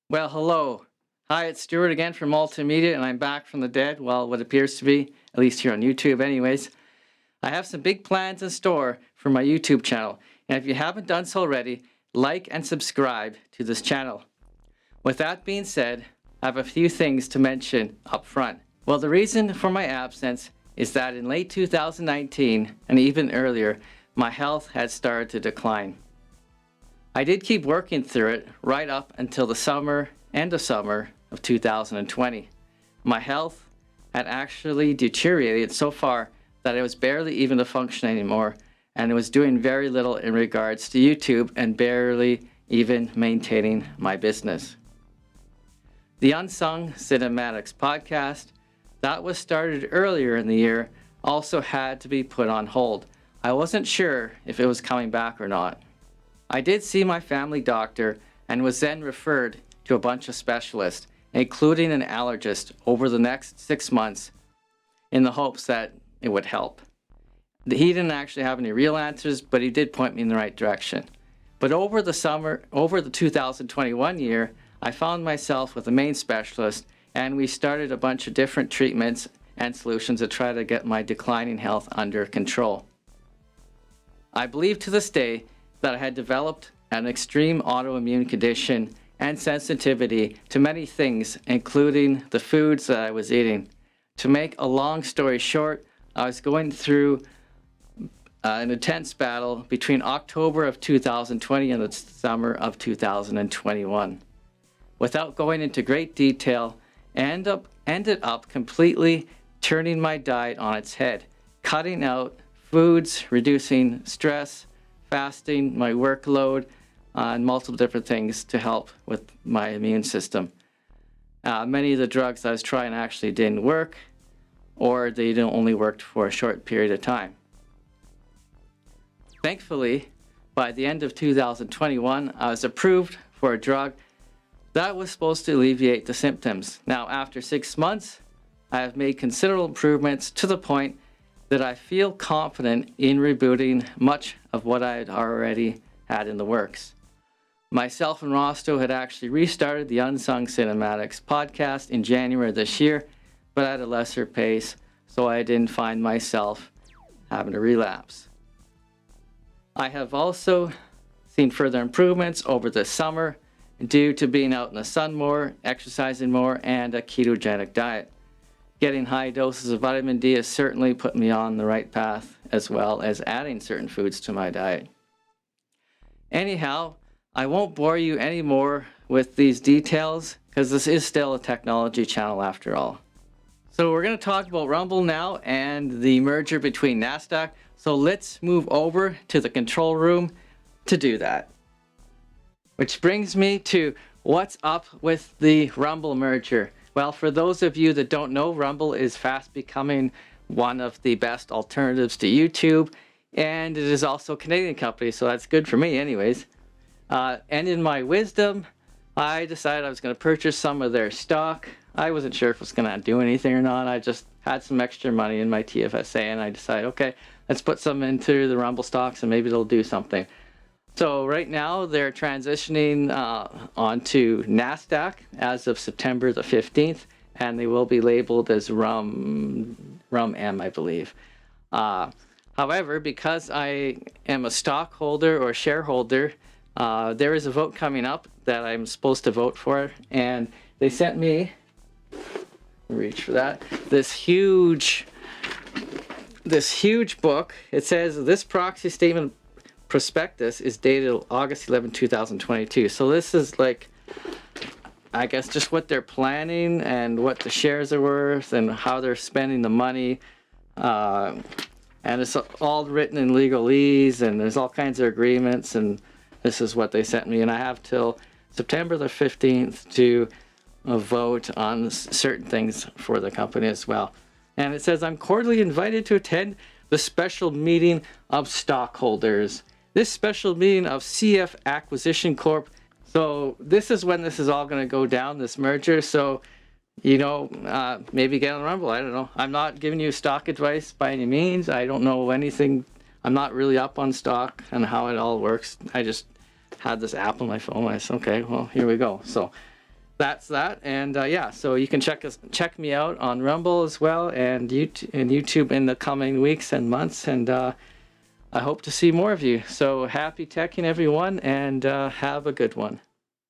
Well, hello. Hi, it's Stewart again from Multimedia, and I'm back from the dead. Well, what appears to be, at least here on YouTube anyways. I have some big plans in store for my YouTube channel, and if you haven't done so already, like and subscribe to this channel. With that being said, I have a few things to mention up front. Well, the reason for my absence is that in late 2019, and even earlier, my health had started to decline. I did keep working through it right up until the end of summer of 2020. My health had actually deteriorated so far that I was barely even to function anymore, and I was doing very little in regards to YouTube and barely even maintaining my business. The Unsung Cinematics podcast that was started earlier in the year also had to be put on hold. I wasn't sure if it was coming back or not. I did see my family doctor and was then referred to a bunch of specialists, including an allergist, over the next 6 months in the hopes that it would help. He didn't actually have any real answers, but he did point me in the right direction. But over the 2021 year, I found myself with a main specialist, and we started a bunch of different treatments and solutions to try to get my declining health under control. I believe to this day that I had developed an extreme autoimmune condition and sensitivity to many things, including the foods that I was eating. To make a long story short, I was going through an intense battle between October of 2020 and the summer of 2021. Without going into great detail, ended up completely turning my diet on its head, cutting out foods, reducing stress, fasting, my workload, and multiple different things to help with my immune system. Many of the drugs I was trying actually didn't work, or they only worked for a short period of time. Thankfully, by the end of 2021, I was approved for a drug that was supposed to alleviate the symptoms. Now, after 6 months, I have made considerable improvements to the point that I feel confident in rebooting much of what I had already had in the works. Myself and Rosto had actually restarted the Unsung Cinematics podcast in January this year, but at a lesser pace, so I didn't find myself having a relapse. I have also seen further improvements over the summer due to being out in the sun more, exercising more, and a ketogenic diet. Getting high doses of vitamin D has certainly put me on the right path, as well as adding certain foods to my diet. Anyhow, I won't bore you anymore with these details, because this is still a technology channel after all. So we're going to talk about Rumble now and the merger between NASDAQ. So let's move over to the control room to do that. Which brings me to what's up with the Rumble merger. Well, for those of you that don't know, Rumble is fast becoming one of the best alternatives to YouTube, and it is also a Canadian company, so that's good for me anyways. And in my wisdom, I decided I was going to purchase some of their stock. I wasn't sure if it was going to do anything or not. I just had some extra money in my TFSA, and I decided, okay, let's put some into the Rumble stocks, and maybe it'll do something. So right now they're transitioning onto NASDAQ as of September the 15th, and they will be labeled as RUM M, I believe. However, because I am a stockholder or shareholder, there is a vote coming up that I'm supposed to vote for, and they sent me, reach for that, this huge book. It says this proxy statement prospectus is dated August 11, 2022. So this is like, I guess, just what they're planning and what the shares are worth and how they're spending the money. And it's all written in legalese, and there's all kinds of agreements, and this is what they sent me. And I have till September the 15th to vote on certain things for the company as well. And it says, I'm cordially invited to attend the special meeting of stockholders. This special meeting of CF Acquisition Corp. So this is when this is all going to go down, this merger. So, maybe get on Rumble. I don't know. I'm not giving you stock advice by any means. I don't know anything. I'm not really up on stock and how it all works. I just had this app on my phone. I said, okay, well, here we go. So that's that. And yeah, so you can check me out on Rumble as well, and YouTube in the coming weeks and months. And I hope to see more of you. So happy teching, everyone, and have a good one.